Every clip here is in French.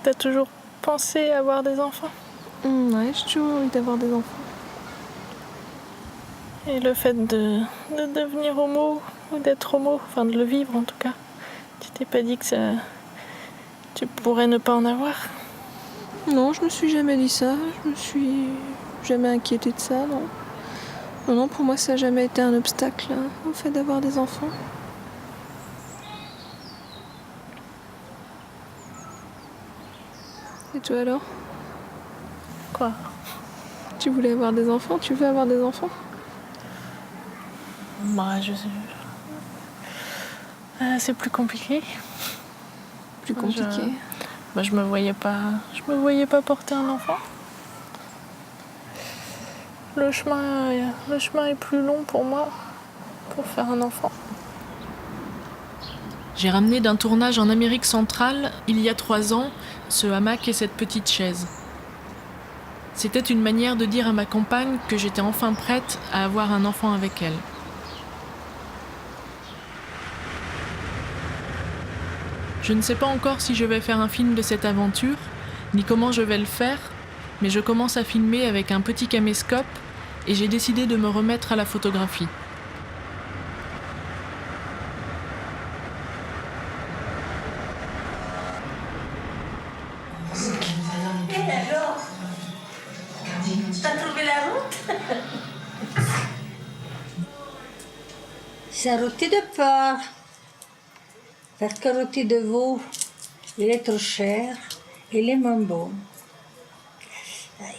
T'as toujours pensé avoir des enfants? Ouais, j'ai toujours envie d'avoir des enfants. Et le fait de devenir homo, ou d'être homo, enfin de le vivre en tout cas, tu t'es pas dit que tu pourrais ne pas en avoir? Non, je me suis jamais dit ça. Je me suis jamais inquiétée de ça, non. Non, pour moi, ça n'a jamais été un obstacle, hein, au fait d'avoir des enfants. Et toi alors? Quoi? Tu voulais avoir des enfants? Tu veux avoir des enfants? Bah, c'est plus compliqué. Plus compliqué. Je me voyais pas porter un enfant. Le chemin est plus long pour moi pour faire un enfant. J'ai ramené d'un tournage en Amérique centrale, il y a 3 ans, ce hamac et cette petite chaise. C'était une manière de dire à ma compagne que j'étais enfin prête à avoir un enfant avec elle. Je ne sais pas encore si je vais faire un film de cette aventure, ni comment je vais le faire, mais je commence à filmer avec un petit caméscope et j'ai décidé de me remettre à la photographie. Et alors? T'as trouvé la route? C'est rôti de porc. Parce que rôti de veau, il est trop cher. Il est moins bon. Aïe.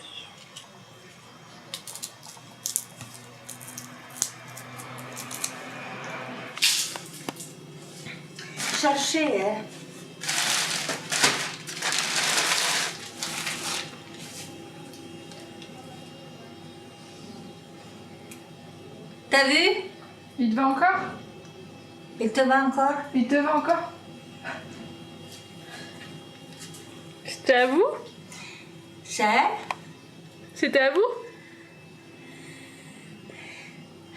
Cherchez, hein. T'as vu? Il te va encore? Il te va encore? Il te va encore? C'était à vous? C'est? C'était à vous?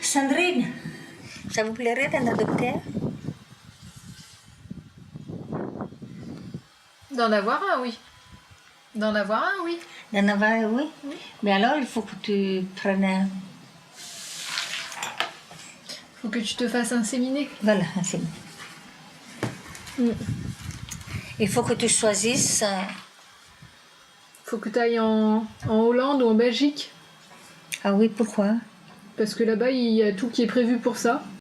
Sandrine, ça vous plairait d'en adopter? D'en avoir un, oui. D'en avoir un, oui. D'en avoir un, oui. Mais alors, il faut que tu prennes un... Faut que tu te fasses inséminer. Voilà, c'est bon. Il faut que tu choisisses... Faut que tu ailles en Hollande ou en Belgique. Ah oui, pourquoi? Parce que là-bas, il y a tout qui est prévu pour ça.